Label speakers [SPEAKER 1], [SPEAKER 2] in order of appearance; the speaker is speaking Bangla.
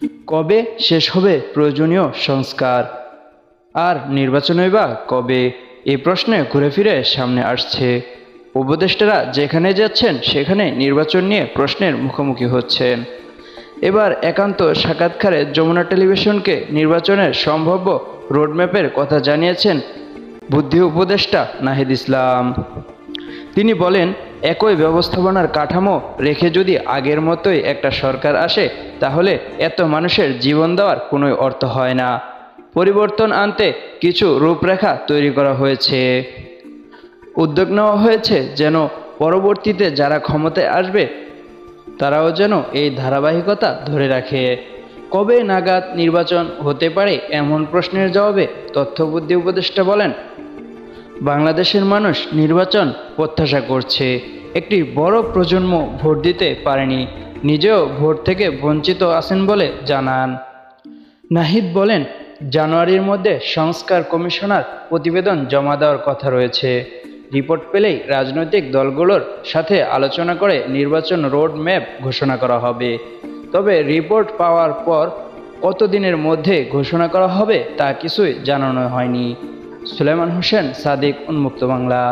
[SPEAKER 1] কবে শেষ হবে প্রয়োজনীয় সংস্কার? আর নির্বাচনই বা কবে? এই প্রশ্নে ঘুরে ফিরে সামনে আসছে। উপদেষ্টারা যেখানে যাচ্ছেন সেখানে নির্বাচন নিয়ে প্রশ্নের মুখোমুখি হচ্ছেন। এবার একান্ত সাক্ষাৎকারে যমুনা টেলিভিশনকে নির্বাচনের সম্ভাব্য রোডম্যাপের কথা জানিয়েছেন বুদ্ধি উপদেষ্টা নাহিদ ইসলাম। তিনি বলেন, একই ব্যবস্থাপনার কাঠামো রেখে যদি আগের মতোই একটা সরকার আসে তাহলে এত মানুষের জীবন দেওয়ার কোনো অর্থ হয় না। পরিবর্তন আনতে কিছু রূপরেখা তৈরি করা হয়েছে। উদ্যোগ নেওয়া হয়েছে যেন পরবর্তীতে যারা ক্ষমতায় আসবে তারাও যেন এই ধারাবাহিকতা ধরে রাখে। কবে নাগাদ নির্বাচন হতে পারে এমন প্রশ্নের জবাবে তথ্যবুদ্ধি উপদেষ্টা বলেন, বাংলাদেশের মানুষ নির্বাচন প্রত্যাশা করছে। একটি বড় প্রজন্ম ভোট দিতে পারেনি, নিজেও ভোট থেকে বঞ্চিত আছেন বলে জানান। নাহিদ বলেন, জানুয়ারির মধ্যে সংস্কার কমিশনার প্রতিবেদন জমা দেওয়ার কথা রয়েছে। রিপোর্ট পেলেই রাজনৈতিক দলগুলোর সাথে আলোচনা করে নির্বাচন রোড ম্যাপ ঘোষণা করা হবে। তবে রিপোর্ট পাওয়ার পর কতদিনের মধ্যে ঘোষণা করা হবে তা কিছুই জানানো হয়নি। সুলাইমান হোসেন সাদিক, উন্মুক্ত বাংলা।